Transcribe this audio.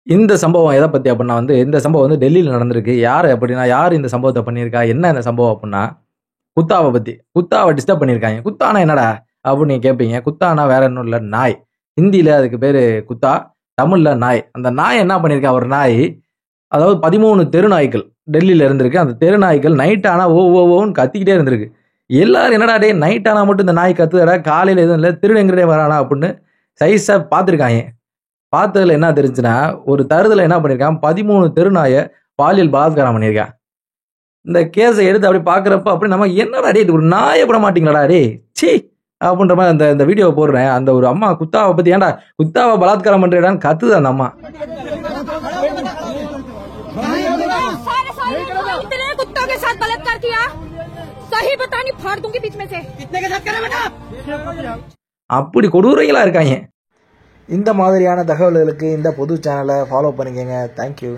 இந்த சம்பவம் எதை பத்தி அப்படின்னா இந்த சம்பவம் டெல்லியில நடந்திருக்கு. யாரு அப்படின்னா, யார் இந்த சம்பவத்தை பண்ணியிருக்கா? என்ன இந்த சம்பவம் அப்படின்னா, குத்தாவை பத்தி. குத்தாவை டிஸ்டர்ப் பண்ணியிருக்காங்க. குத்தானா என்னடா? அப்படின்னு நீங்க கேட்பீங்க. குத்தானா வேற ஒண்ணும் இல்ல, நாய். ஹிந்தியில அதுக்கு பேரு குத்தா, தமிழ்ல நாய். அந்த நாய் என்ன பண்ணியிருக்கா? ஒரு நாய், அதாவது 13 தெரு நாய்கள் டெல்லியில இருந்திருக்கு. அந்த தெரு நாய்கள் நைட் ஆனா ஓ ஓ ஓன்னு கத்திக்கிட்டே இருந்திருக்கு. எல்லாரும் என்னடா டேய் நைட் ஆனா மட்டும் இந்த நாய் கத்துதடா, காலையில எதுவும் இல்ல, திருடன் எங்கடே வரானா அப்படின்னு சைஸா பார்த்திருக்காங்க. பார்த்ததுல என்ன தெரிஞ்சுன்னா, ஒரு தருதல என்ன பண்ணியிருக்கான், 13 தெரு நாய பாலியல் பலாத்காரம் பண்ணியிருக்கான். இந்த கேஸை எடுத்து அப்படி பார்க்குறப்ப அப்படி நம்ம என்னடா டேய் ஒரு நாய கூட மாட்டீங்களாடா டேய் சீ அப்படின்ற மாதிரி அந்த வீடியோவை போடுறேன். அந்த ஒரு அம்மா குத்தாவை பத்தி ஏன்டா குத்தாவை பலாத்காரம் பண்றேடான்னு கத்துது அந்த அம்மா. அப்படி கொடூரங்களா இருக்காங்க. இந்த மாதிரியான தகவல்களுக்கு இந்த பொது சேனலை ஃபாலோ பண்ணிக்கங்க. தேங்க்யூ.